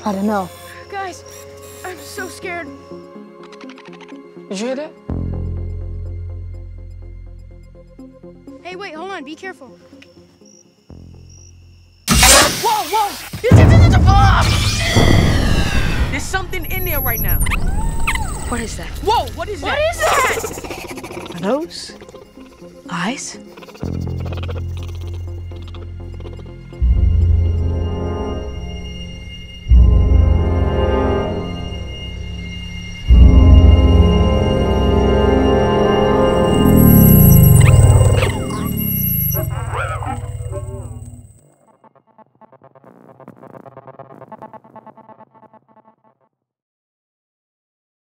I don't know. Guys, I'm so scared. Did you hear that? Hey, wait, hold on. Be careful. Whoa, whoa! There's something in there right now. What is that? Whoa, what is that? What is that? Are those eyes?